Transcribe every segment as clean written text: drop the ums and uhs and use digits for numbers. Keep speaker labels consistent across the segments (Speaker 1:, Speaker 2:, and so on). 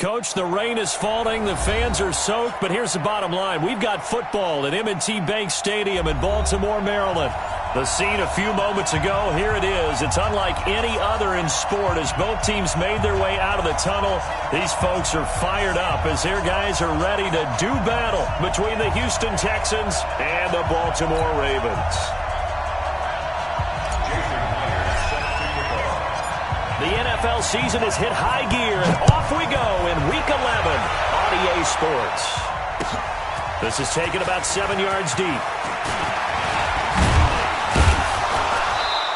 Speaker 1: Coach, the rain is falling, the fans are soaked, but here's the bottom line. We've got football at M&T Bank Stadium in Baltimore, Maryland. The scene a few moments ago, here it is. It's unlike any other in sport as both teams made their way out of the tunnel. These folks are fired up as their guys are ready to do battle between the Houston Texans and the Baltimore Ravens. The NFL season has hit high gear, and off we go in Week 11 on EA Sports. This is taken about 7 yards deep.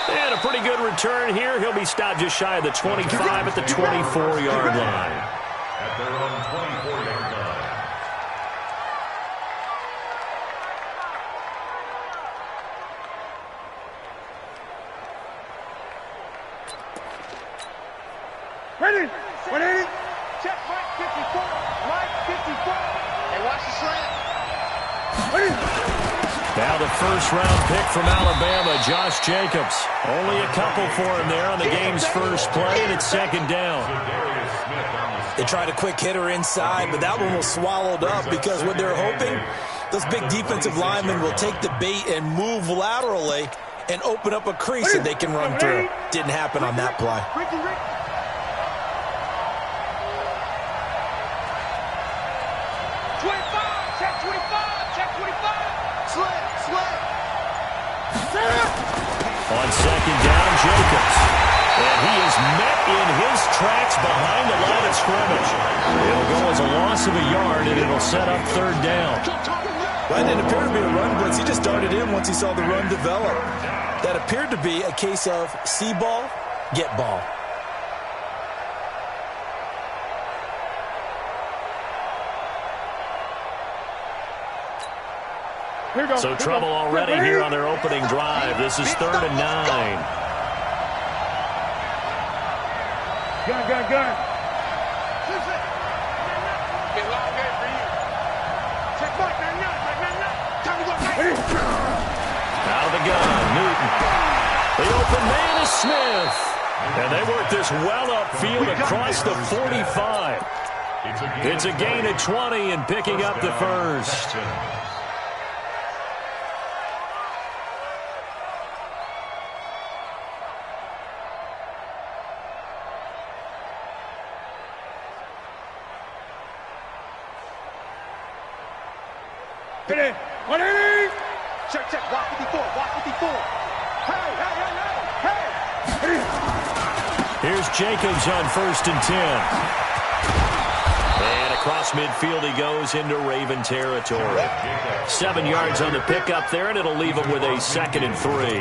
Speaker 1: And a pretty good return here. He'll be stopped just shy of the 25 at the 24-yard line.
Speaker 2: At their own 24-yard line.
Speaker 3: Ready? 180. Check right 54. Right 54. Hey, watch the slant. Ready?
Speaker 1: Now the first-round pick from Alabama, Josh Jacobs. Only a couple for him there on the game's first play, and it's second down.
Speaker 4: They tried a quick hitter inside, but that one was swallowed up because what they're hoping, those big defensive linemen will take the bait and move laterally and open up a crease that they can run through. Didn't happen on that play.
Speaker 3: 25, check 25, check 25. Slant.
Speaker 1: On second down, Jacobs. And he is met in his tracks behind the line of scrimmage. It'll go as a loss of a yard, and it'll set up third down.
Speaker 4: Well, it didn't appear to be a run blitz. He just darted in once he saw the run develop. That appeared to be a case of see ball, get ball.
Speaker 1: So trouble already here on their opening drive. This is 3rd and 9.
Speaker 3: Gun. Get long game for you. Check back, now. Time to go right.
Speaker 1: Out of the gun, Newton. The open man is Smith. And they work this well upfield across the 45. It's a gain of 20 and picking up the first.
Speaker 3: Hit it. 180. Check. Walk 54. Hey.
Speaker 1: Here's Jacobs on 1st and 10. And across midfield he goes into Raven territory. 7 yards on the pickup there, and it'll leave him with a 2nd and 3.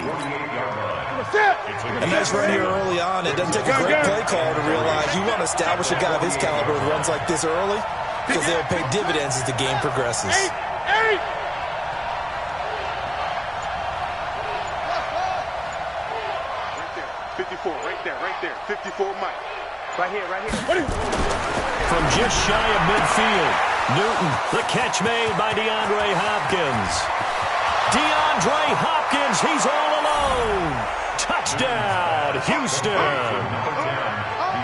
Speaker 4: A nice run here early on. It doesn't take a great play call to realize you want to establish a guy of his caliber with runs like this early because they'll pay dividends as the game progresses.
Speaker 3: 54, right there. 54, Mike. Right here.
Speaker 1: From just shy of midfield, Newton, the catch made by DeAndre Hopkins. DeAndre Hopkins, he's all alone. Touchdown, Houston.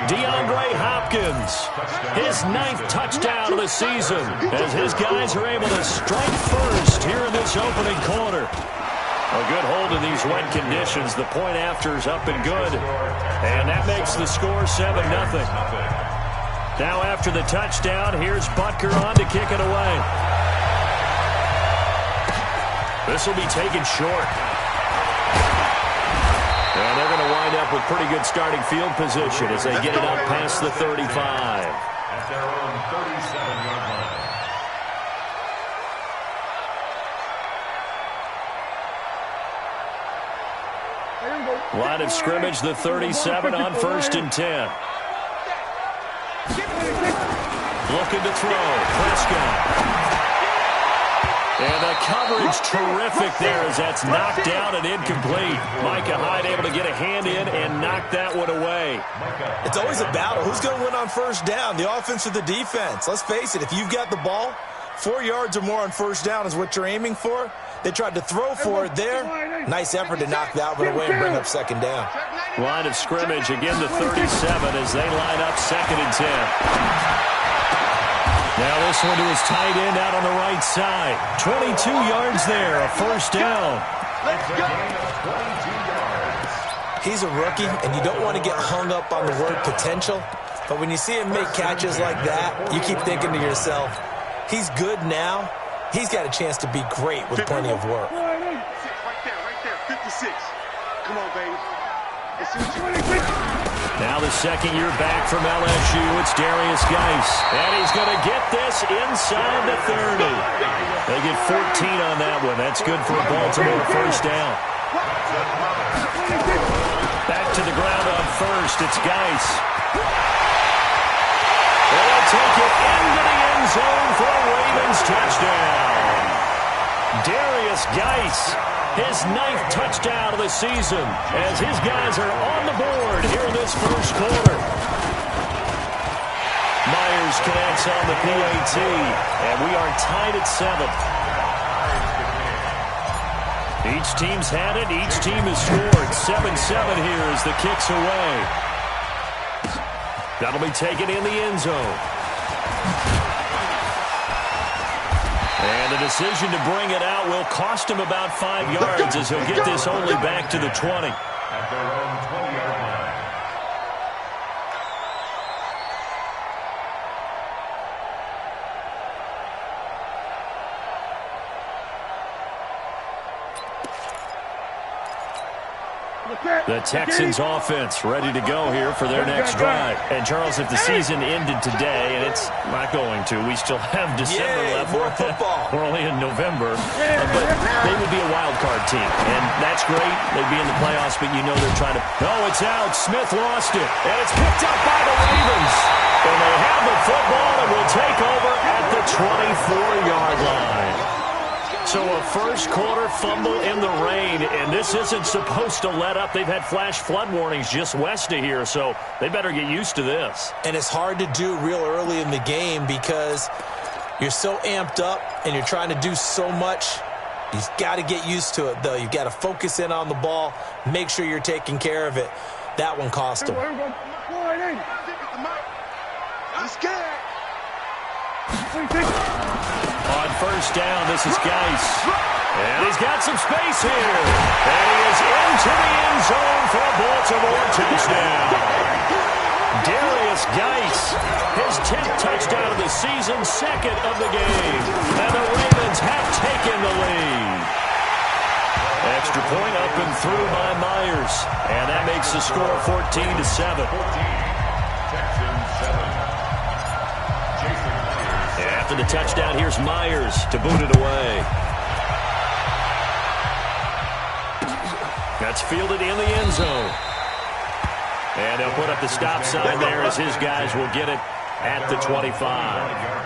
Speaker 1: DeAndre Hopkins, his 9th touchdown of the season as his guys are able to strike first here in this opening quarter. A good hold in these wet conditions. The point after's up and good. And that makes the score 7-0. Now after the touchdown, here's Butker on to kick it away. This will be taken short. And they're going to wind up with pretty good starting field position as they get it up past the 35.
Speaker 2: At their own 37-yard line.
Speaker 1: Line of scrimmage, the 37 on 1st and 10. Looking to throw. Prescott. And the coverage terrific there as that's knocked down and incomplete. Micah Hyde able to get a hand in and knock that one away.
Speaker 4: It's always a battle. Who's going to win on 1st down, the offense or the defense? Let's face it, if you've got the ball, 4 yards or more on 1st down is what you're aiming for. They tried to throw for it there. Nice effort to knock that one away and bring up 2nd down.
Speaker 1: Line of scrimmage, again to 37 as they line up 2nd and 10. Now this one to his tight end out on the right side. 22 yards there, a first down.
Speaker 3: Let's go.
Speaker 4: He's a rookie, and you don't want to get hung up on the word potential. But when you see him make catches like that, you keep thinking to yourself, he's good now. He's got a chance to be great with plenty of work.
Speaker 3: Right there, 56. Come on, baby.
Speaker 1: Now the second-year back from LSU, it's Darius Geis. And he's going to get this inside the 30. They get 14 on that one. That's good for a Baltimore first down. Back to the ground on first. It's Geis. They'll take it into the end zone for a Ravens touchdown. Darius Geis, his 9th touchdown of the season, as his guys are on the board here in this first quarter. Myers connects on the PAT, and we are tied at 7. Each team's had it. Each team has scored. 7-7 here as the kick's away. That'll be taken in the end zone. And the decision to bring it out will cost him about 5 yards as he'll get this only back to the 20.
Speaker 2: At their own 20-yard line.
Speaker 1: The Texans offense ready to go here for their next drive. And, Charles, if the season ended today, and it's not going to, we still have December left.
Speaker 4: More football.
Speaker 1: We're only in November. But they would be a wild card team. And that's great. They'd be in the playoffs, but you know they're trying to... Oh, it's out. Smith lost it. And it's picked up by the Ravens. And they have the football and will take over at the 24-yard line. So a first quarter fumble in the rain, and this isn't supposed to let up. They've had flash flood warnings just west of here, so they better get used to this.
Speaker 4: And it's hard to do real early in the game because you're so amped up and you're trying to do so much. You've got to get used to it, though. You've got to focus in on the ball, make sure you're taking care of it. That one cost them.
Speaker 3: He's scared.
Speaker 1: On first down, this is Geis. And he's got some space here. And he is into the end zone for a Baltimore touchdown. Darius Geis, his 10th touchdown of the season, 2nd of the game. And the Ravens have taken the lead. Extra point up and through by Myers. And that makes the score 14-7.
Speaker 2: Texans 7.
Speaker 1: After the touchdown, here's Myers to boot it away. That's fielded in the end zone. And they'll put up the stop sign there as his guys will get it at the 25.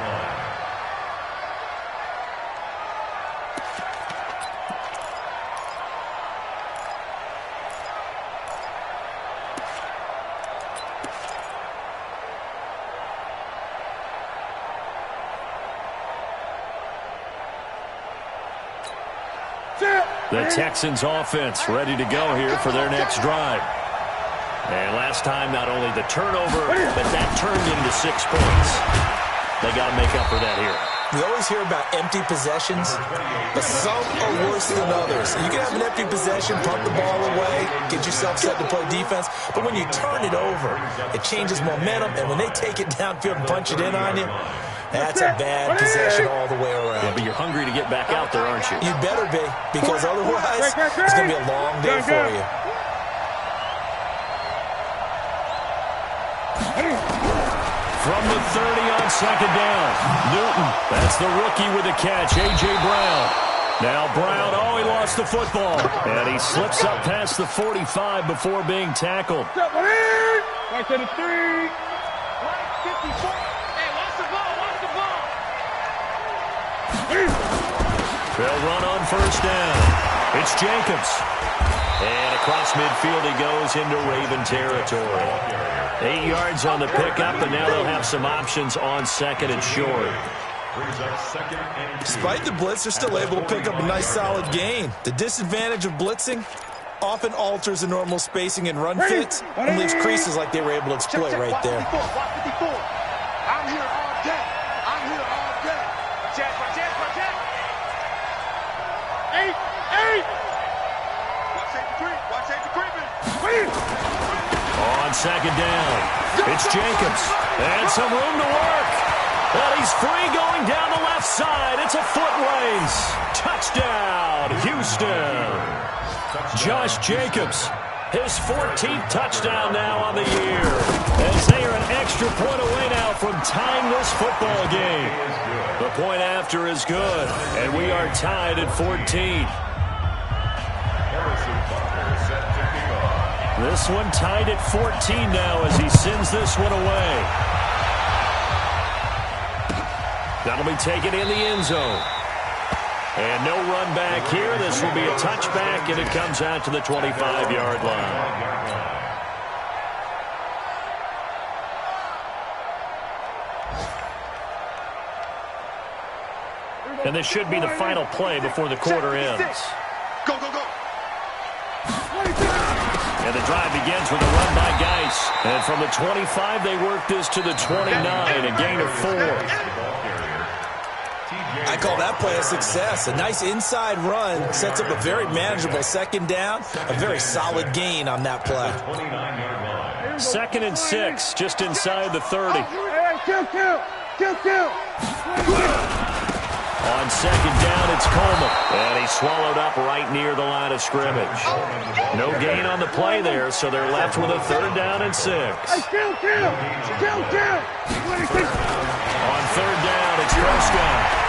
Speaker 1: The Texans offense ready to go here for their next drive. And last time, not only the turnover, but that turned into 6 points. They got to make up for that here.
Speaker 4: We always hear about empty possessions, but some are worse than others. You can have an empty possession, pump the ball away, get yourself set to play defense, but when you turn it over, it changes momentum, and when they take it downfield and punch it in on you, that's a bad possession all the way around.
Speaker 1: Yeah, but you're hungry to get back out there, aren't you?
Speaker 4: You better be, because otherwise, it's going to be a long day for you.
Speaker 1: From the 30 on second down, Newton, that's the rookie with the catch, A.J. Brown. Now Brown, oh, he lost the football. And he slips up past the 45 before being tackled.
Speaker 3: Right to the 3. Right, 54. Hey, watch the ball, watch the ball.
Speaker 1: They'll run on first down. It's Jacobs. And across midfield he goes into Raven territory. 8 yards on the pickup, and now they'll have some options on second and short.
Speaker 4: Despite the blitz, they're still able to pick up a nice solid gain. The disadvantage of blitzing, often alters the normal spacing and run fits and leaves creases like they were able to exploit right there.
Speaker 3: I'm here all day. I'm here all day. Check. 8. Watch safety creeping.
Speaker 1: On second down, it's Jacobs. And some room to work. Well, he's free going down the left side. It's a foot race. Touchdown, Houston. Josh Jacobs, his 14th touchdown now on the year. As they are an extra point away now from tying this football game. The point after is good, and we are tied at 14. This one tied at 14 now as he sends this one away. That'll be taken in the end zone. And no run back here. This will be a touchback, and it comes out to the 25-yard line. And this should be the final play before the quarter ends.
Speaker 3: Go.
Speaker 1: And the drive begins with a run by Geis. And from the 25, they work this to the 29, a gain of 4.
Speaker 4: I call that play a success. A nice inside run sets up a very manageable second down, a very solid gain on that play.
Speaker 1: 2nd and 6, just inside the 30.
Speaker 3: Kill.
Speaker 1: On second down, it's Coleman. And he's swallowed up right near the line of scrimmage. No gain on the play there, so they're left with a 3rd down and 6.
Speaker 3: Kill.
Speaker 1: On 3rd down, it's Prescott.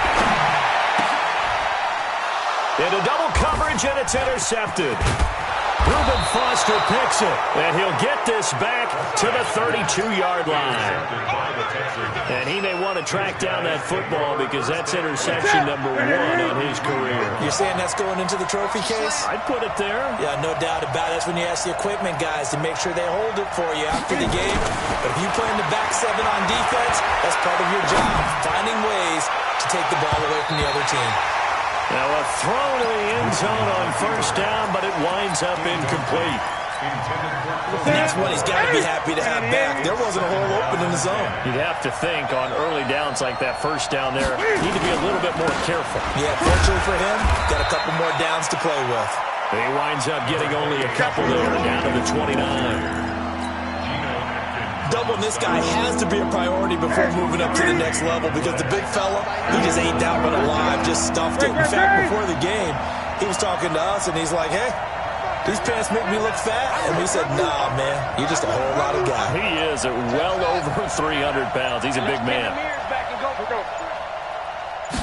Speaker 1: Into double coverage, and it's intercepted. Reuben Foster picks it, and he'll get this back to the 32-yard line. And he may want to track down that football because that's interception number 1 on his career.
Speaker 4: You're saying that's going into the trophy case?
Speaker 1: I'd put it there.
Speaker 4: Yeah, no doubt about it. That's when you ask the equipment guys to make sure they hold it for you after the game. But if you play in the back 7 on defense, that's part of your job, finding ways to take the ball away from the other team.
Speaker 1: Now a throw to the end zone on 1st down, but it winds up incomplete.
Speaker 4: And that's one he's got to be happy to have back. There wasn't a hole open in the zone.
Speaker 1: You'd have to think on early downs like that 1st down there, need to be a little bit more careful.
Speaker 4: Yeah, fortunately for him, got a couple more downs to play with.
Speaker 1: He winds up getting only a couple there, down to the 29.
Speaker 4: Doubling this guy has to be a priority before moving up to the next level because the big fella, he just ate that one alive, just stuffed it. In fact, before the game, he was talking to us, and he's like, hey, these pants make me look fat. And we said, nah, man, you're just a whole lot of guy.
Speaker 1: He is at well over 300 pounds. He's a big man.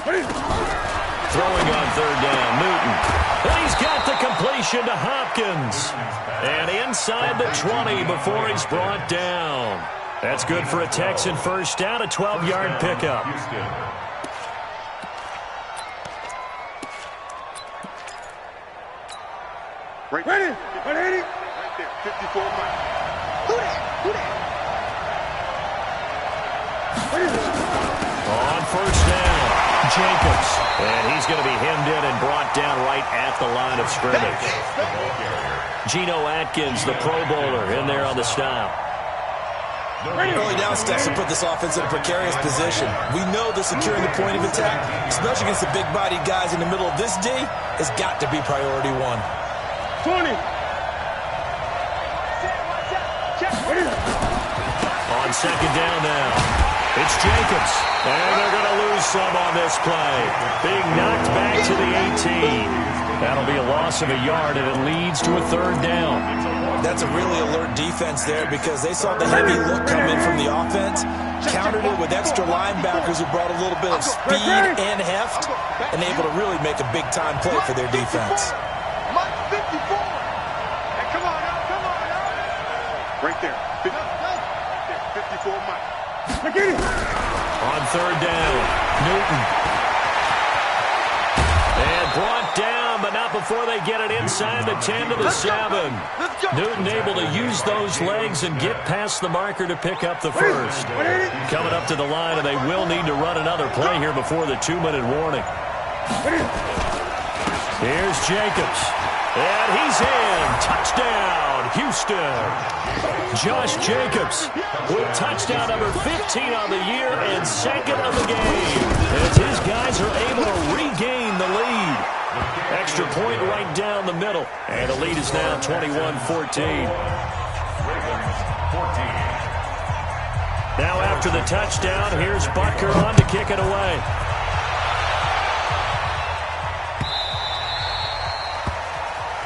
Speaker 1: Throwing on 3rd down, Newton. And he's got the completion to Hopkins. And inside the 20 before he's brought down. That's good for a Texan 1st down, a 12-yard pickup.
Speaker 3: Ready? 180. Right there, 54 miles. Who that?
Speaker 1: On 1st down, Jacobs. And he's going to be hemmed in and brought down right at the line of scrimmage. Geno Atkins, the Pro Bowler, in there on the stop.
Speaker 4: Early down steps to put this offense in a precarious position. We know that securing the point of attack, especially against the big-bodied guys in the middle of this D, has got to be priority 1.
Speaker 3: 20.
Speaker 1: On second down now, it's Jacobs. And they're going to lose some on this play. Being knocked back to the 18. That'll be a loss of a yard, and it leads to a 3rd down.
Speaker 4: That's a really alert defense there because they saw the heavy look come in from the offense, countered it with extra linebackers who brought a little bit of speed and heft, and able to really make a big-time play for their defense.
Speaker 3: Mike 54. Hey, come on now. Right there. 54 Mike.
Speaker 1: On 3rd down, Newton. And brought down, but not before they get it inside the 10 to the 7. Newton able to use those legs and get past the marker to pick up the 1st. Coming up to the line, and they will need to run another play here before the 2-minute warning. Here's Jacobs. And he's in. Touchdown, Houston. Josh Jacobs with touchdown number 15 on the year and second of the game, as his guys are able to regain the lead. Extra point right down the middle, and the lead is now 21-14. Now after the touchdown, here's Butker on to kick it away.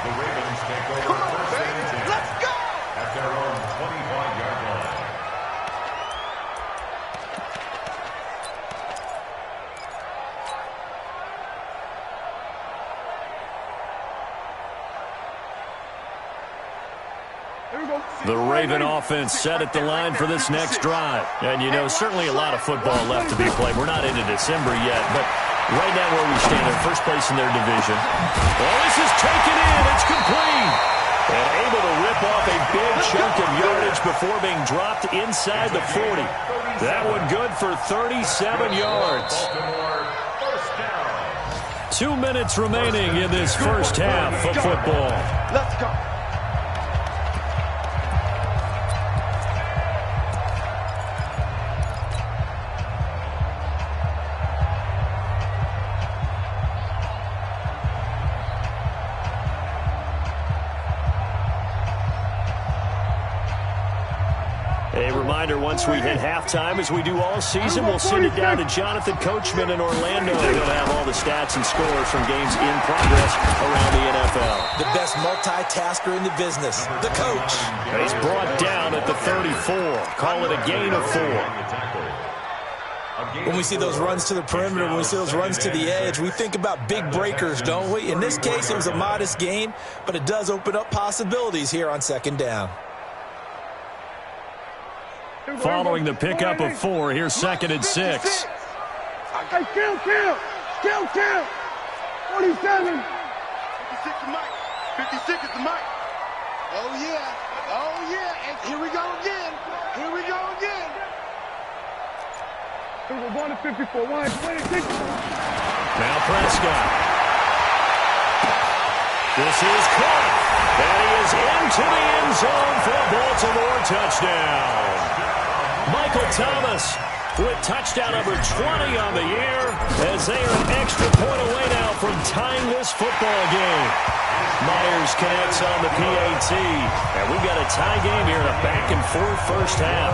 Speaker 2: The Ravens take over first and 10.
Speaker 3: Let's go!
Speaker 2: At their own 25-yard line.
Speaker 1: The Raven offense set at the line for this next drive. And, you know, certainly a lot of football left to be played. We're not into December yet, but right now where we stand, in first place in their division. Well, this is taken in. It's complete. And able to rip off a big chunk of yardage before being dropped inside the 40. That one good for 37 yards. 2 minutes remaining in this first half of football.
Speaker 3: Let's go.
Speaker 1: A reminder, once we hit halftime, as we do all season, we'll send it down to Jonathan Coachman in Orlando. He'll have all the stats and scores from games in progress around the NFL.
Speaker 4: The best multitasker in the business, the coach.
Speaker 1: He's brought down at the 34. Call it a gain of 4.
Speaker 4: When we see those runs to the perimeter, when we see those runs to the edge, we think about big breakers, don't we? In this case, it was a modest gain, but it does open up possibilities here on second down.
Speaker 1: Following the pickup of 4, here's second and 6.
Speaker 3: Hey, kill. 47. 56 is Mike. 56 is the Mike. Oh, yeah. And here we go again. We're 1 to 54. 1 to 26.
Speaker 1: Now Prescott. This is caught. And he is into the end zone for a Baltimore touchdown. Michael Thomas with touchdown number 20 on the year, as they are an extra point away now from tying this football game. Myers connects on the PAT, and we've got a tie game here in a back-and-forth first half.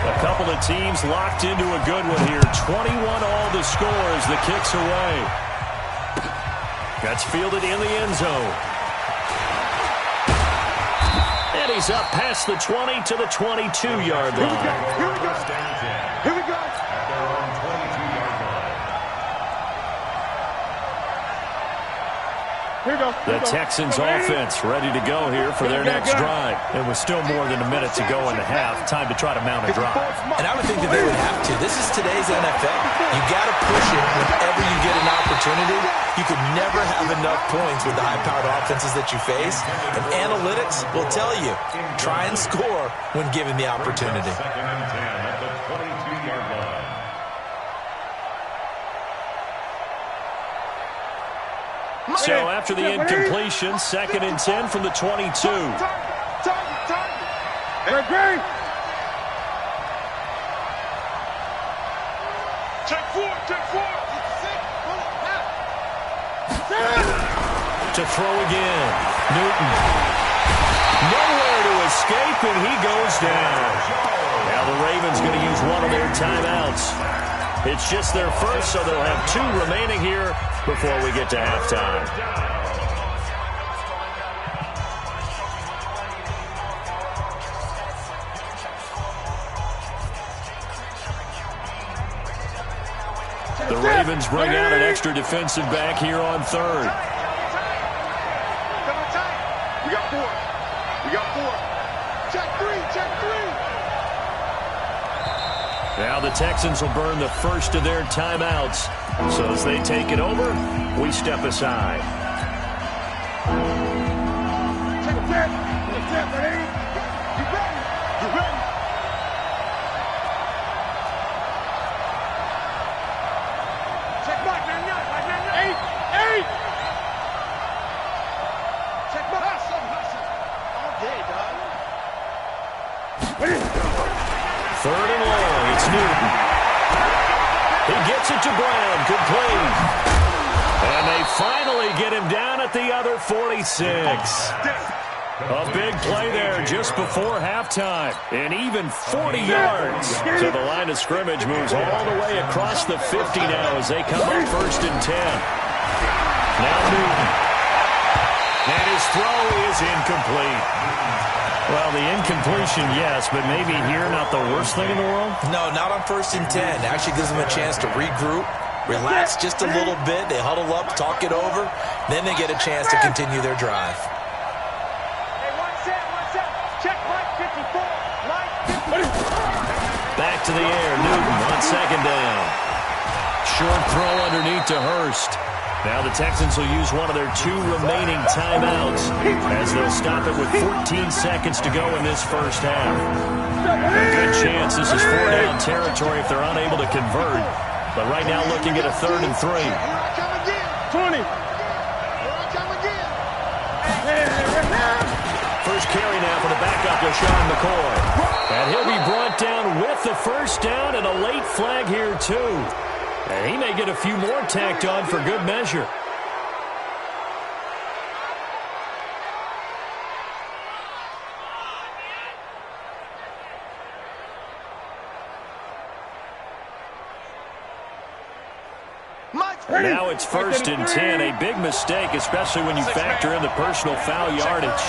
Speaker 1: A couple of teams locked into a good one here. 21 all the score as the kick's away. That's fielded in the end zone. And he's up past the 20 to the 22-yard line.
Speaker 3: Here we go.
Speaker 2: At their own 22-yard line.
Speaker 3: Here we go.
Speaker 1: The Texans offense ready to go here for their next drive. And with still more than a minute to go in the half, time to try to mount a drive.
Speaker 4: And I would think that they would have to. This is today's NFL. You got to push it whenever you get an opportunity. You could never have enough points with the high-powered offenses that you face. And analytics will tell you, try and score when given the opportunity.
Speaker 2: Second and 10 at the 22-yard line.
Speaker 1: So after the incompletion, second and 10 from the 22.
Speaker 3: Target. Great. Check four.
Speaker 1: To throw again. Newton. Nowhere to escape, and he goes down. Now the Ravens going to use one of their timeouts. It's just their first, so they'll have 2 remaining here before we get to halftime. The Ravens bring out an extra defensive back here on third.
Speaker 3: We got 4. Check 3.
Speaker 1: Now the Texans will burn the first of their timeouts. So as they take it over, we step aside.
Speaker 3: Check. Ready? You ready? Check back, 9-9.
Speaker 1: Third and long, it's Newton. He gets it to Brown, complete. And they finally get him down at the other 46. A big play there just before halftime. And even 40 yards. So the line of scrimmage moves all the way across the 50 now as they come up 1st and 10. Now Newton. And his throw is incomplete. Well, the incompletion, yes, but maybe here not the worst thing in the world?
Speaker 4: No, not on 1st and 10. Actually gives them a chance to regroup, relax just a little bit. They huddle up, talk it over. Then they get a chance to continue their drive.
Speaker 1: Back to the air, Newton on 2nd down. Short throw underneath to Hurst. Now the Texans will use one of their 2 remaining timeouts as they'll stop it with 14 seconds to go in this first half. A good chance this is 4-down territory if they're unable to convert. But right now looking at a 3rd and 3.
Speaker 3: 20.
Speaker 1: First carry now for the backup, LaShawn McCoy. And he'll be brought down with the first down and a late flag here too. And he may get a few more tacked on for good measure. Now it's 1st and 10. A big mistake, especially when you factor in the personal foul yardage.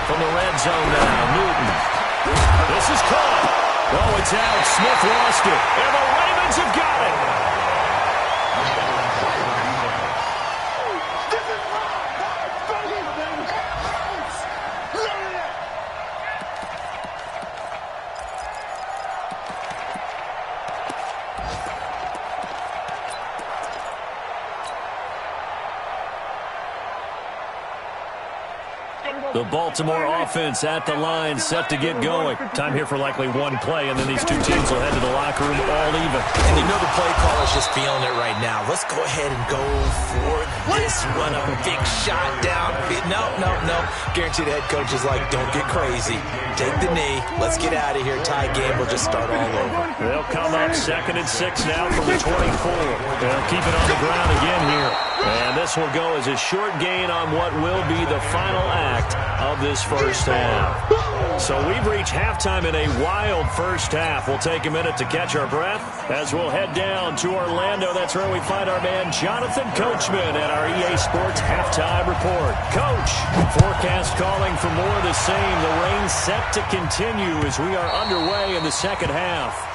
Speaker 1: From the red zone now, Newton. This is caught. Oh, it's out. Smith lost it. And the Ravens have got it. The Baltimore offense at the line, set to get going. Time here for likely one play, and then these two teams will head to the locker room all even.
Speaker 4: And you know the play call is just feeling it right now. Let's go ahead and go for this one. A big shot down. No. Guaranteed the head coach is like, don't get crazy. Take the knee. Let's get out of here. Tie game. We'll just start all over.
Speaker 1: They'll come up 2nd and 6 now from the 24. They'll keep it on the ground again here. And this will go as a short gain on what will be the final act of this first half. So we've reached halftime in a wild first half. We'll take a minute to catch our breath as we'll head down to Orlando. That's where we find our man Jonathan Coachman at our EA Sports Halftime Report. Coach, forecast calling for more of the same. The rain set to continue as we are underway in the second half.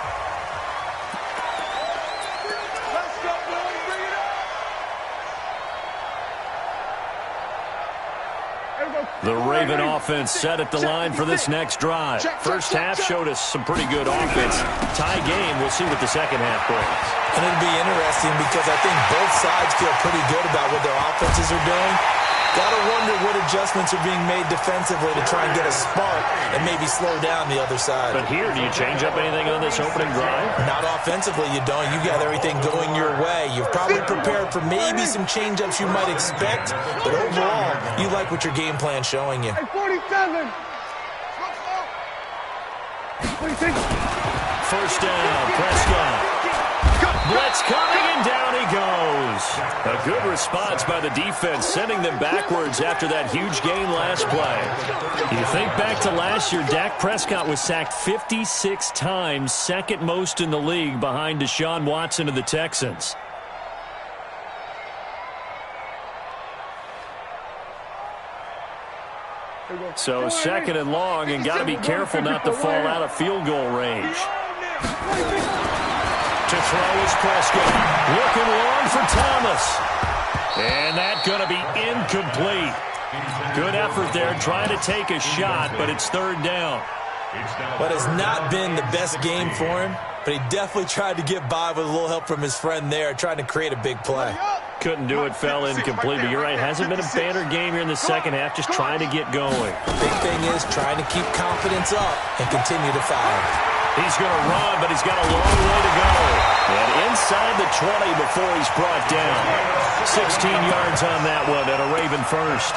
Speaker 1: The Raven offense set at the line for this next drive. First half showed us some pretty good offense. Tie game, we'll see what the second half brings.
Speaker 4: And it'll be interesting because I think both sides feel pretty good about what their offenses are doing. Gotta wonder what adjustments are being made defensively to try and get a spark and maybe slow down the other side.
Speaker 1: But here, do you change up anything on this opening drive?
Speaker 4: Not offensively, you don't. You got everything going your way. You've probably prepared for maybe some change-ups you might expect, but overall, you like what your game plan's showing you.
Speaker 3: 47.
Speaker 1: First down, Prescott. Blitz coming, and down he goes. A good response by the defense, sending them backwards after that huge gain last play. You think back to last year, Dak Prescott was sacked 56 times, second most in the league behind Deshaun Watson of the Texans. So 2nd and long, and got to be careful not to fall out of field goal range. To throw is Prescott. Looking long for Thomas. And that's going to be incomplete. Good effort there, trying to take a shot, but it's 3rd down.
Speaker 4: What has not been the best game for him, but he definitely tried to get by with a little help from his friend there, trying to create a big play.
Speaker 1: Couldn't do it, fell incomplete, but you're right. Hasn't been a banner game here in the second half, just trying to get going.
Speaker 4: The big thing is trying to keep confidence up and continue to fire.
Speaker 1: He's going to run, but he's got a long way to go. And inside the 20 before he's brought down. 16 yards on that one and a Raven first.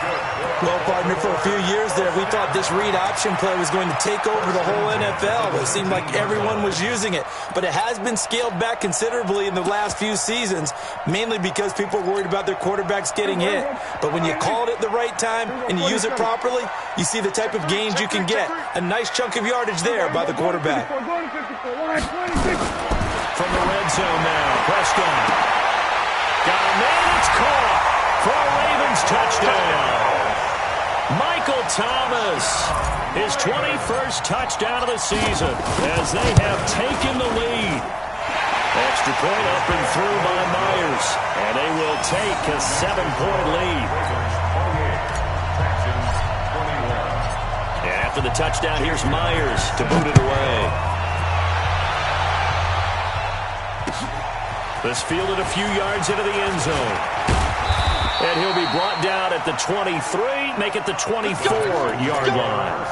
Speaker 4: Well, partner, for a few years there, we thought this read option play was going to take over the whole NFL. It seemed like everyone was using it. But it has been scaled back considerably in the last few seasons, mainly because people are worried about their quarterbacks getting hit. But when you call it at the right time and you use it properly, you see the type of gains you can get. A nice chunk of yardage there by the quarterback.
Speaker 1: From the red zone now, Prescott. Got a man, it's caught for a Ravens touchdown. Michael Thomas, his 21st touchdown of the season as they have taken the lead. Extra point up and through by Myers, and they will take a 7-point lead. And after the touchdown, here's Myers to boot it away. This fielded a few yards into the end zone. And he'll be brought down at the 23, make it the 24-yard line.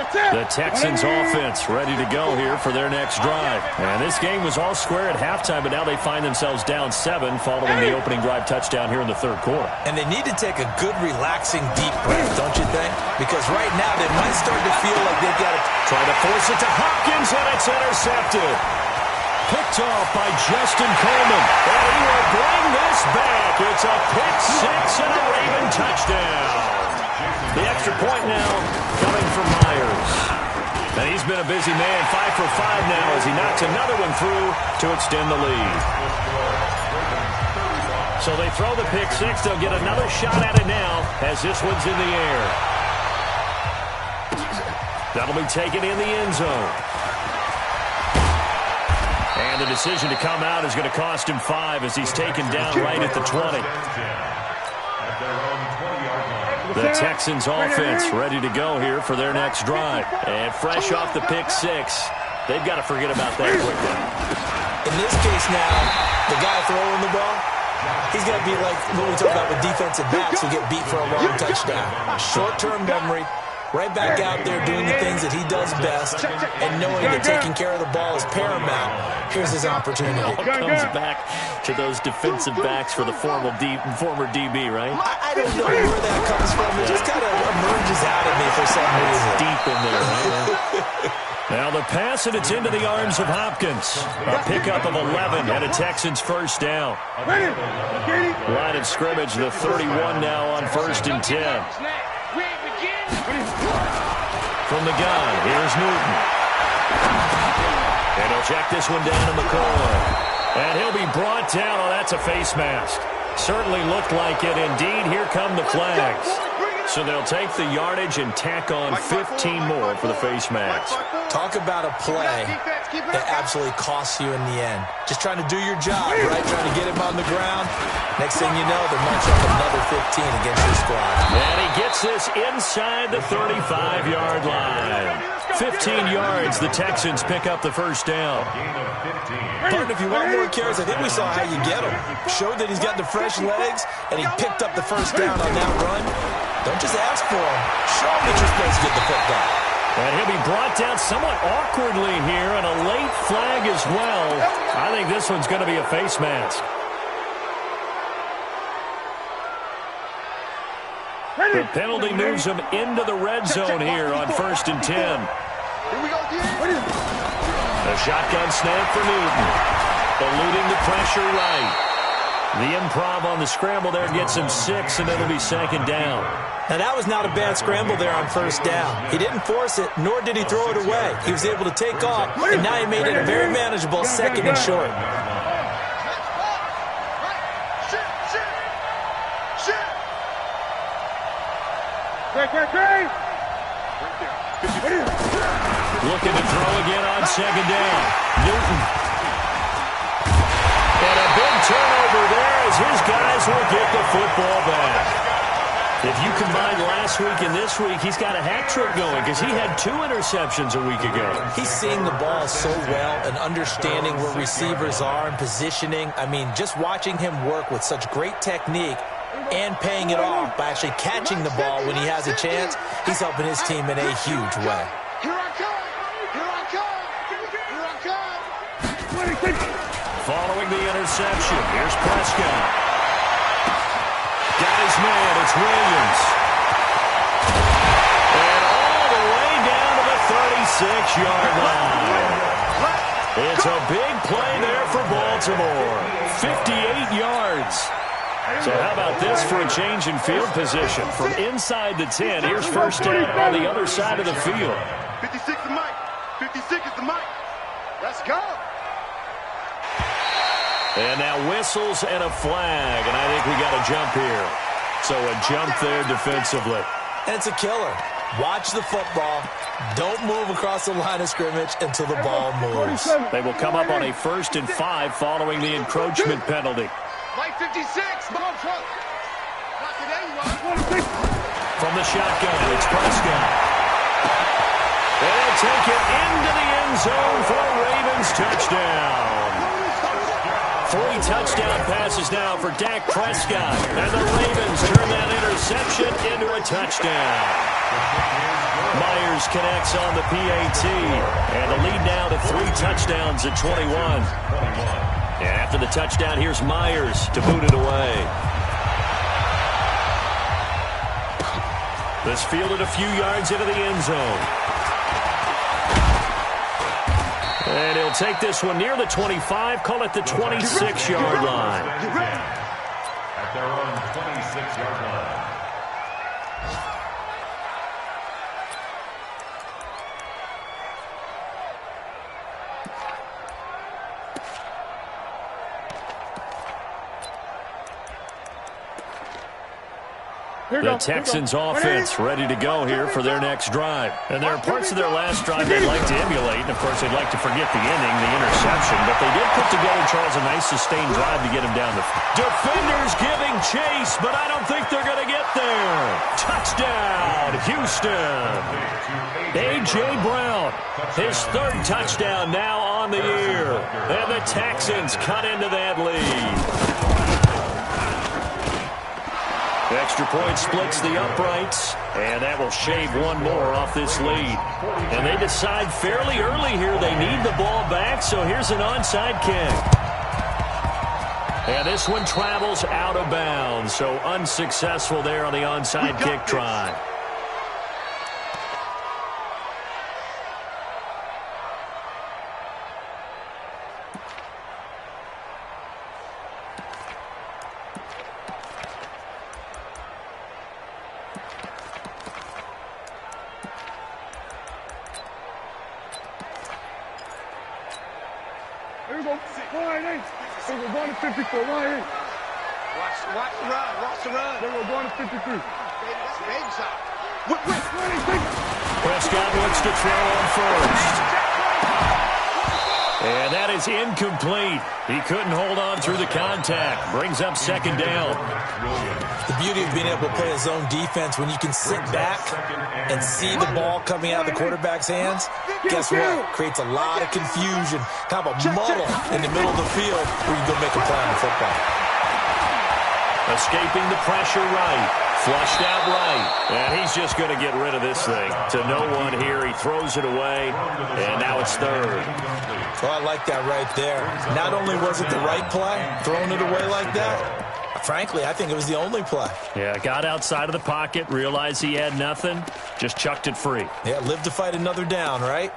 Speaker 1: The Texans offense ready to go here for their next drive. And this game was all square at halftime, but now they find themselves down 7 following the opening drive touchdown here in the third quarter.
Speaker 4: And they need to take a good, relaxing, deep breath, don't you think? Because right now they might start to feel like they've got to
Speaker 1: try to force it to Hopkins, and it's intercepted. Picked off by Justin Coleman. And he will bring this back. It's a pick six and a Raven touchdown. The extra point now coming from Myers. And he's been a busy man, 5 for 5 now as he knocks another one through to extend the lead. So they throw the pick six. They'll get another shot at it now as this one's in the air. That'll be taken in the end zone. And the decision to come out is going to cost him 5 as he's taken down right at the 20. The Texans offense ready to go here for their next drive. And fresh off the pick six, they've got to forget about that quickly.
Speaker 4: In this case now, the guy throwing the ball, he's got to be like what we talk about with defensive backs who get beat for a long touchdown. Short-term memory, right back out there doing the things that he does best, and knowing that taking care of the ball is paramount. Here's his opportunity.
Speaker 1: It comes back to those defensive backs for the former DB, right?
Speaker 4: I don't know where that comes from. It just kind of emerges out of me for some reason.
Speaker 1: Deep in there, right? Now the pass, and it's into the arms of Hopkins. A pickup of 11 and a Texans first down. Line of scrimmage, the 31 now on 1st and 10. From the gun, here's Newton. And he'll check this one down to McCoy. And he'll be brought down. Oh, that's a face mask. Certainly looked like it. Indeed, here come the flags. So they'll take the yardage and tack on 15 more for the face mask.
Speaker 4: Talk about a play that absolutely costs you in the end. Just trying to do your job, right? Trying to get him on the ground. Next thing you know, they're marching up another 15 against your squad.
Speaker 1: And he gets this inside the 35-yard line. 15 yards, the Texans pick up the first down.
Speaker 4: Partner, if you want more carries, I think we saw how you get him. Showed that he's got the fresh legs, and he picked up the first down on that run. Don't just ask for him. Show him that you're supposed to get the football.
Speaker 1: And he'll be brought down somewhat awkwardly here, and a late flag as well. I think this one's going to be a face mask. The penalty moves him into the red zone here on 1st and 10. The shotgun snap for Newton. Eluding the pressure right. The improv on the scramble there gets him 6, and it'll be 2nd down.
Speaker 4: Now, that was not a bad scramble there on 1st down. He didn't force it, nor did he throw it away. He was able to take off, and now he made it a very manageable 2nd and short.
Speaker 1: Looking to throw again on 2nd down. Newton. And a big turnover there as his guys will get the football back. If you combine last week and this week, he's got a hat trick going because he had 2 interceptions a week ago.
Speaker 4: He's seeing the ball so well and understanding where receivers are and positioning. I mean, just watching him work with such great technique and paying it off by actually catching the ball when he has a chance. He's helping his team in a huge way.
Speaker 3: Here I come! Here I come! Here I come!
Speaker 1: Following the interception, here's Prescott. Got his man, it's Williams. And all the way down to the 36-yard line. It's a big play there for Baltimore. 58 yards. So how about this for a change in field position? From inside the 10, here's first down on the other side of the field.
Speaker 3: 56 is Mike. 56 is the Mike. Let's go.
Speaker 1: And now whistles and a flag, and I think we got a jump here. So a jump there defensively.
Speaker 4: And it's a killer. Watch the football. Don't move across the line of scrimmage until the ball moves.
Speaker 1: They will come up on a 1st and 5 following the encroachment penalty.
Speaker 3: Mike 56, ball front. Not today, you
Speaker 1: From the shotgun, it's Prescott. And they'll take it into the end zone for a Ravens touchdown. 3 touchdown passes now for Dak Prescott. And the Ravens turn that interception into a touchdown. Myers connects on the PAT. And the lead now to 3 touchdowns at 21. And after the touchdown, here's Myers to boot it away. This fielded a few yards into the end zone. And he'll take this one near the 25, call it the 26-yard line.
Speaker 2: At their own 26-yard line.
Speaker 1: The Texans offense ready to go here for their next drive. And there are parts of their last drive they'd like to emulate. And, of course, they'd like to forget the inning, the interception. But they did put together, Charles, a nice sustained drive to get him down the field. Defenders giving chase, but I don't think they're going to get there. Touchdown, Houston. A.J. Brown, his 3rd touchdown now on the year. And the Texans cut into that lead. The extra point splits the uprights, and that will shave one more off this lead. And they decide fairly early here they need the ball back, so here's an onside kick. And this one travels out of bounds, so unsuccessful there on the onside kick try.
Speaker 3: Here we go. Line in. Here we're going to 54. Line in. Watch the run. Watch the run. Here we're going to 53. That's baby shot.
Speaker 1: Prescott looks to throw on first. And that is incomplete. He couldn't hold on through the contact. Brings up 2nd down.
Speaker 4: The beauty of being able to play a zone defense when you can sit back and see the ball coming out of the quarterback's hands, guess what? Creates a lot of confusion, kind of a muddle in the middle of the field where you can go make a play on the football.
Speaker 1: Escaping the pressure right. Flushed out right. And he's just going to get rid of this thing. To no one here. He throws it away. And now it's 3rd.
Speaker 4: Well, I like that right there. Not only was it the right play, throwing it away like that, frankly, I think it was the only play.
Speaker 1: Yeah, got outside of the pocket, realized he had nothing, just chucked it free.
Speaker 4: Yeah, live to fight another down, right?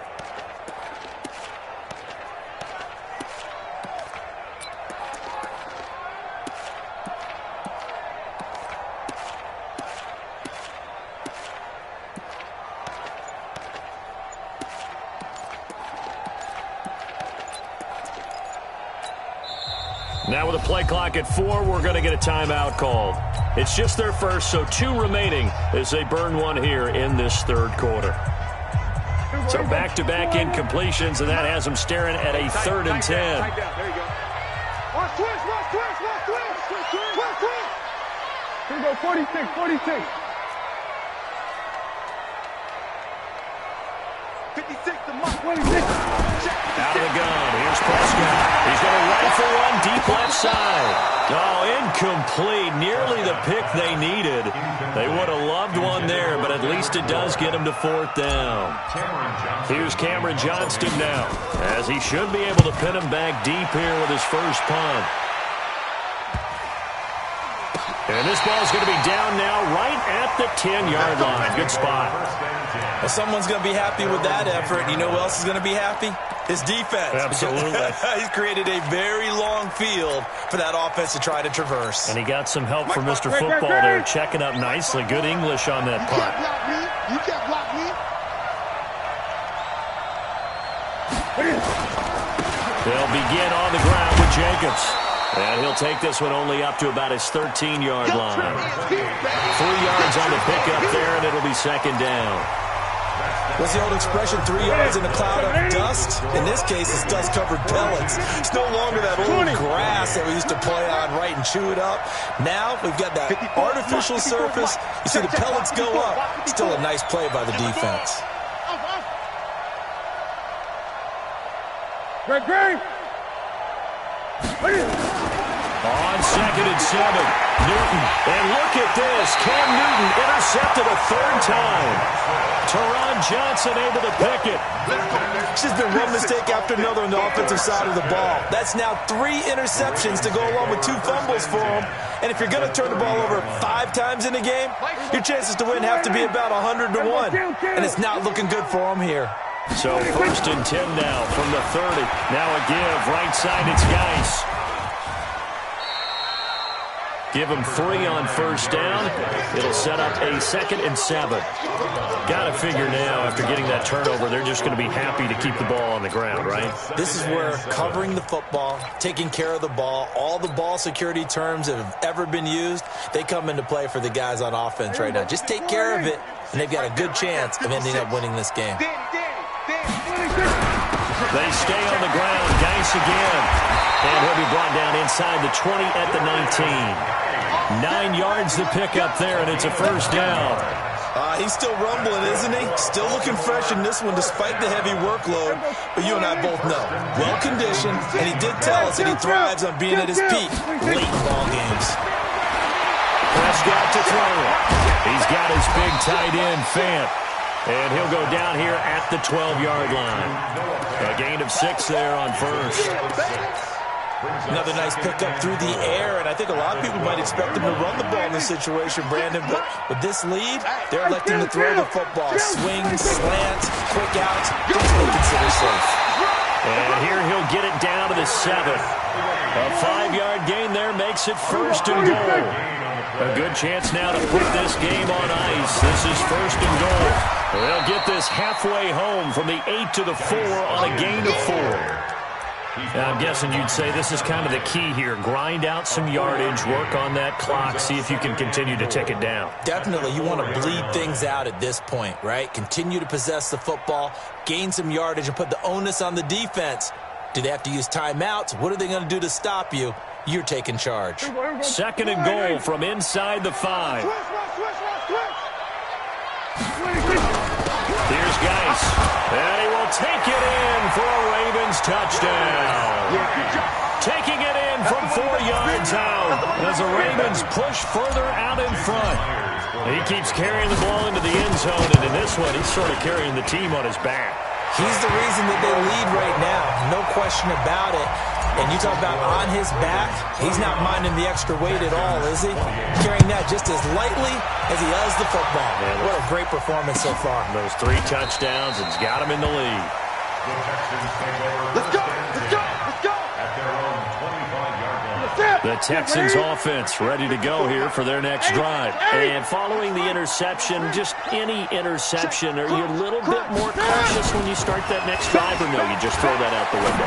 Speaker 1: Now with a play clock at 4, we're going to get a timeout called. It's just their first, so 2 remaining as they burn one here in this 3rd quarter. So back-to-back incompletions, and that has them staring at a 3rd and 10.
Speaker 3: There you go. Watch twist, watch twist, watch twist, twist, twist. Here we go, 46, 46. 56,
Speaker 1: Out of the gun. Here's Prescott. He's going to rifle one deep left side. Oh, incomplete. Nearly the pick they needed. They would have loved one there, but at least it does get him to 4th down. Here's Cameron Johnston now, as he should be able to pin him back deep here with his first punt. And this ball's going to be down now right at the 10-yard line. Good spot.
Speaker 4: Well, someone's going to be happy with that effort. You know who else is going to be happy? His defense.
Speaker 1: Absolutely.
Speaker 4: He's created a very long field for that offense to try to traverse.
Speaker 1: And he got some help from Mr. Football there, checking up nicely. Good English on that punt.
Speaker 3: You can't block me.
Speaker 1: They'll begin on the ground with Jacobs. And he'll take this one only up to about his 13-yard line. 3 yards on the pickup there, and it'll be 2nd down.
Speaker 4: What's the old expression, 3 yards in a cloud of dust? In this case, it's dust-covered pellets. It's no longer that old grass that we used to play on, right, and chew it up. Now we've got that artificial surface. You see the pellets go up. Still a nice play by the defense.
Speaker 3: Great.
Speaker 1: On 2nd and 7, Newton. And look at this. Cam Newton intercepted a 3rd time. Teron Johnson able to pick it.
Speaker 4: It's just been one mistake after another on the offensive side of the ball. That's now 3 interceptions to go along with 2 fumbles for him. And if you're going to turn the ball over 5 times in a game, your chances to win have to be about 100 to 1. And it's not looking good for him here.
Speaker 1: So 1st and 10 now from the 30. Now a give. Right side, it's Geis. Give him 3 on 1st down. It'll set up a 2nd and 7. Got to figure now, after getting that turnover, they're just going to be happy to keep the ball on the ground, right?
Speaker 4: This is where covering the football, taking care of the ball, all the ball security terms that have ever been used, they come into play for the guys on offense right now. Just take care of it, and they've got a good chance of ending up winning this game.
Speaker 1: They stay on the ground. Geis again. And he'll be brought down inside the 20 at the 19. 9 yards to pick up there, and it's a 1st down.
Speaker 4: He's still rumbling, isn't he? Still looking fresh in this one despite the heavy workload. But you and I both know, well-conditioned, and he did tell us that he thrives on being at his peak late in ball games.
Speaker 1: Prescott to throw it. He's got his big tight end, Fant. And he'll go down here at the 12-yard line. A gain of 6 there on 1st.
Speaker 4: Another nice pickup through the air, and I think a lot of people might expect him to run the ball in this situation, Brandon, but with this lead, they're electing to throw the football. Swings, slants, quick outs, things they consider safe.
Speaker 1: And here he'll get it down to the 7. A 5-yard gain there makes it 1st and goal. A good chance now to put this game on ice. This is 1st and goal. They'll get this halfway home from the 8 to the 4 on a gain of 4. Now, I'm guessing you'd say this is kind of the key here. Grind out some yardage, work on that clock, see if you can continue to tick it down.
Speaker 4: Definitely. You want to bleed things out at this point, right? Continue to possess the football, gain some yardage, and put the onus on the defense. Do they have to use timeouts? What are they going to do to stop you? You're taking charge.
Speaker 1: 2nd and goal from inside the 5. Here's Geis. And he will take it in for a Ravens touchdown. Taking it in from 4 yards out as the Ravens push further out in front. He keeps carrying the ball into the end zone, and in this one, he's sort of carrying the team on his back.
Speaker 4: He's the reason that they lead right now. No question about it. And you talk about on his back, he's not minding the extra weight at all, is he? Carrying that just as lightly as he does the football.
Speaker 1: Yeah,
Speaker 4: what a great performance so far.
Speaker 1: Those 3 touchdowns, it's got him in the lead.
Speaker 3: Let's go! Let's go! Let's go!
Speaker 2: At their own 25-yard line.
Speaker 1: The Texans offense ready to go here for their next drive. And following the interception, just any interception, are you a little bit more cautious when you start that next drive, or no, you just throw that out the window?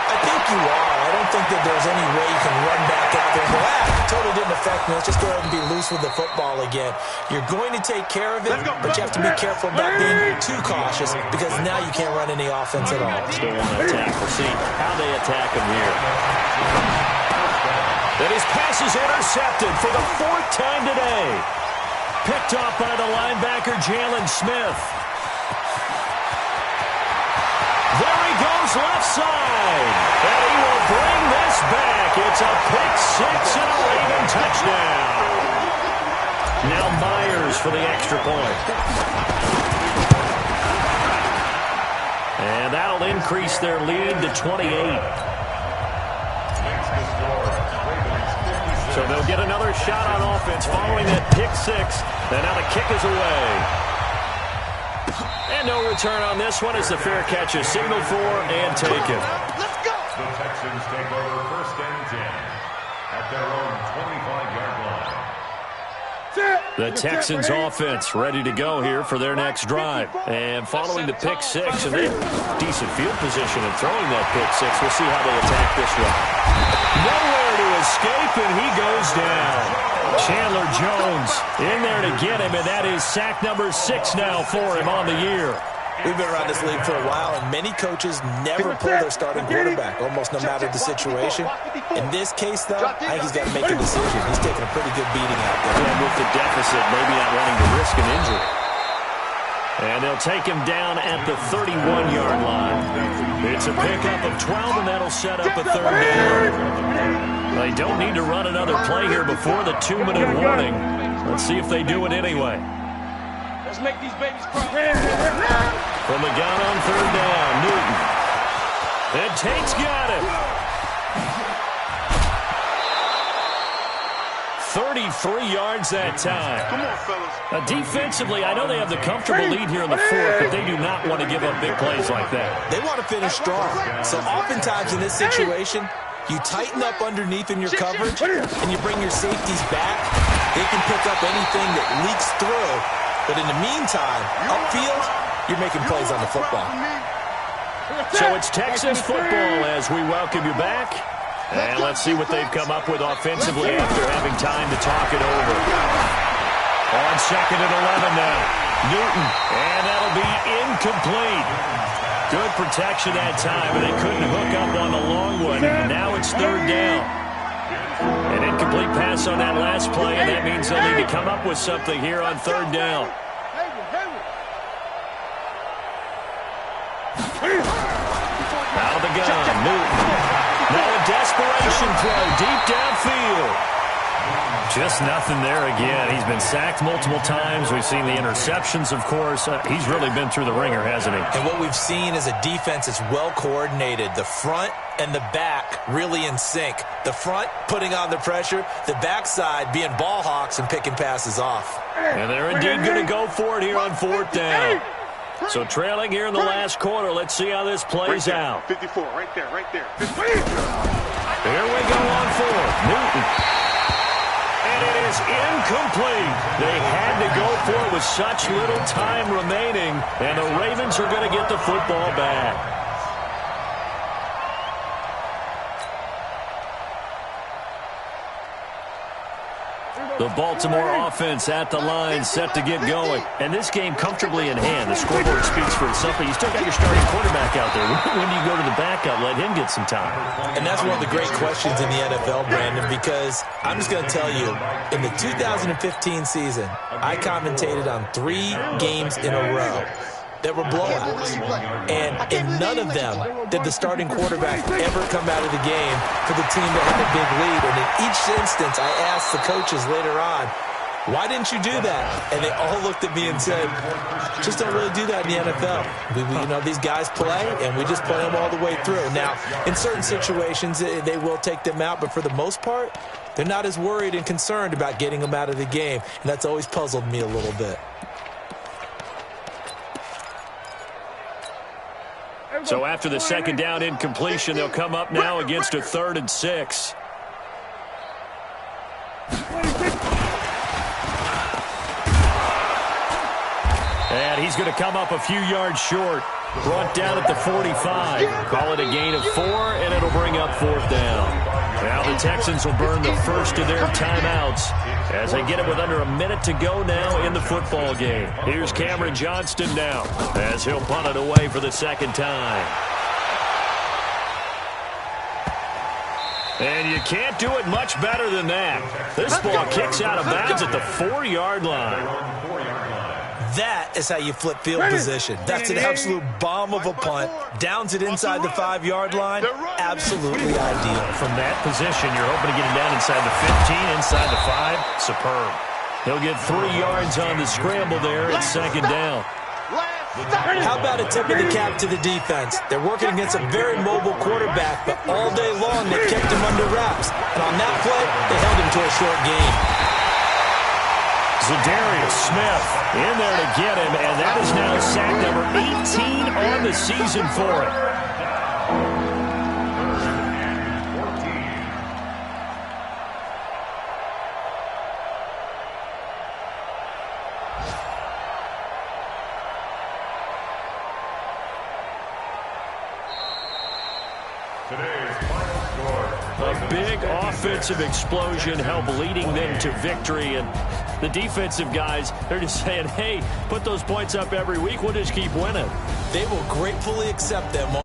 Speaker 4: I think you are. I don't think that there's any way you can run back out there and go, totally didn't affect me. Let's just go ahead and be loose with the football again. You're going to take care of it, but you have to be careful about being too cautious because now you can't run any offense at all.
Speaker 1: Still want to attack. We'll see how they attack him here. And his pass is intercepted for the 4th time today. Picked off by the linebacker, Jalen Smith. goes left side. And he will bring this back. It's a pick six and a Raven touchdown. Now Myers for the extra point. And that'll increase their lead to 28. So they'll get another shot on offense following that pick six. And now the kick is away. And no return on this one as the fair catch is signaled for and taken.
Speaker 3: Let's go.
Speaker 2: The Texans take over first and 10 at their own 25-yard line.
Speaker 1: The Texans offense ready to go here for their next drive. And following the pick six, and they have decent field position in throwing that pick six. We'll see how they attack this one. Nowhere to escape, and he goes down. Chandler Jones in there to get him, and that is sack number 6 now for him on the year.
Speaker 4: We've been around this league for a while, and many coaches never pull their starting quarterback, almost no matter the situation. In this case, though, I think he's got to make a decision. He's taking a pretty good beating out there.
Speaker 1: And with the deficit, maybe not wanting to risk an injury. And they'll take him down at the 31-yard line. It's a pickup of 12, and that'll set up a third down. They don't need to run another play here before the 2-minute warning. Let's see if they do it anyway.
Speaker 3: Let's make these babies cry.
Speaker 1: From the gun on third down, Newton. And Tate's got him. 33 yards that time.
Speaker 3: Come on, fellas.
Speaker 1: Defensively, I know they have the comfortable lead here in the fourth, but they do not want to give up big plays like that.
Speaker 4: They want to finish strong. So oftentimes in this situation, you tighten up underneath in your coverage, and you bring your safeties back. They can pick up anything that leaks through. But in the meantime, upfield, you're making plays on the football.
Speaker 1: So it's Texans football as we welcome you back. And let's see what they've come up with offensively after having time to talk it over. On second and 11 now. Newton, and that'll be incomplete. Good protection that time, and they couldn't hook up on the long one. Now it's third down. An incomplete pass on that last play, and that means they'll need to come up with something here on third down. Out of the gun, Newton. Now a desperation throw deep downfield. Just nothing there again. He's been sacked multiple times. We've seen the interceptions, of course. He's really been through the ringer, hasn't he?
Speaker 4: And what we've seen is a defense that's well coordinated. The front and the back really in sync. The front putting on the pressure. The backside being ball hawks and picking passes off.
Speaker 1: And they're indeed going to go for it here on fourth down. So trailing here in the last quarter. Let's see how this plays out.
Speaker 3: 54, right there, right there.
Speaker 1: Here we go on fourth. Newton. And it is incomplete. They had to go for it with such little time remaining. And the Ravens are going to get the football back. The Baltimore offense at the line, set to get going. And this game comfortably in hand. The scoreboard speaks for itself, but you still got your starting quarterback out there. When do you go to the backup? Let him get some time.
Speaker 4: And that's one of the great questions in the NFL, Brandon, because I'm just going to tell you, in the 2015 season, I commentated on 3 games in a row that were blowouts. And in none of them did the starting quarterback ever come out of the game for the team that had a big lead. And in each instance, I asked the coaches later on, why didn't you do that? And they all looked at me and said, just don't really do that in the NFL. You know, these guys play, and we just play them all the way through. Now, in certain situations, they will take them out, but for the most part, they're not as worried and concerned about getting them out of the game. And that's always puzzled me a little bit.
Speaker 1: So after the second down incompletion, they'll come up now against a 3rd and 6. And he's going to come up a few yards short. Brought down at the 45. Call it a gain of 4, and it'll bring up 4th down. Now the Texans will burn the first of their timeouts as they get it with under a minute to go now in the football game. Here's Cameron Johnston now as he'll punt it away for the second time. And you can't do it much better than that. This ball kicks out of bounds at the 4-yard line.
Speaker 4: That is how you flip field position. That's an absolute bomb of a punt. Downs it inside the 5-yard line. Absolutely ideal.
Speaker 1: From that position, you're hoping to get it down inside the 15, inside the 5. Superb. He'll get 3 yards on the scramble there at second down.
Speaker 4: How about a tip of the cap to the defense? They're working against a very mobile quarterback, but all day long they kept him under wraps. And on that play, they held him to a short gain.
Speaker 1: Zadarius Smith in there to get him, and that is now sack number 18 on the season for him.
Speaker 2: Today's final score.
Speaker 1: A big offensive explosion helped leading them to victory, and the defensive guys, they're just saying, hey, put those points up every week, we'll just keep winning.
Speaker 4: They will gratefully accept them.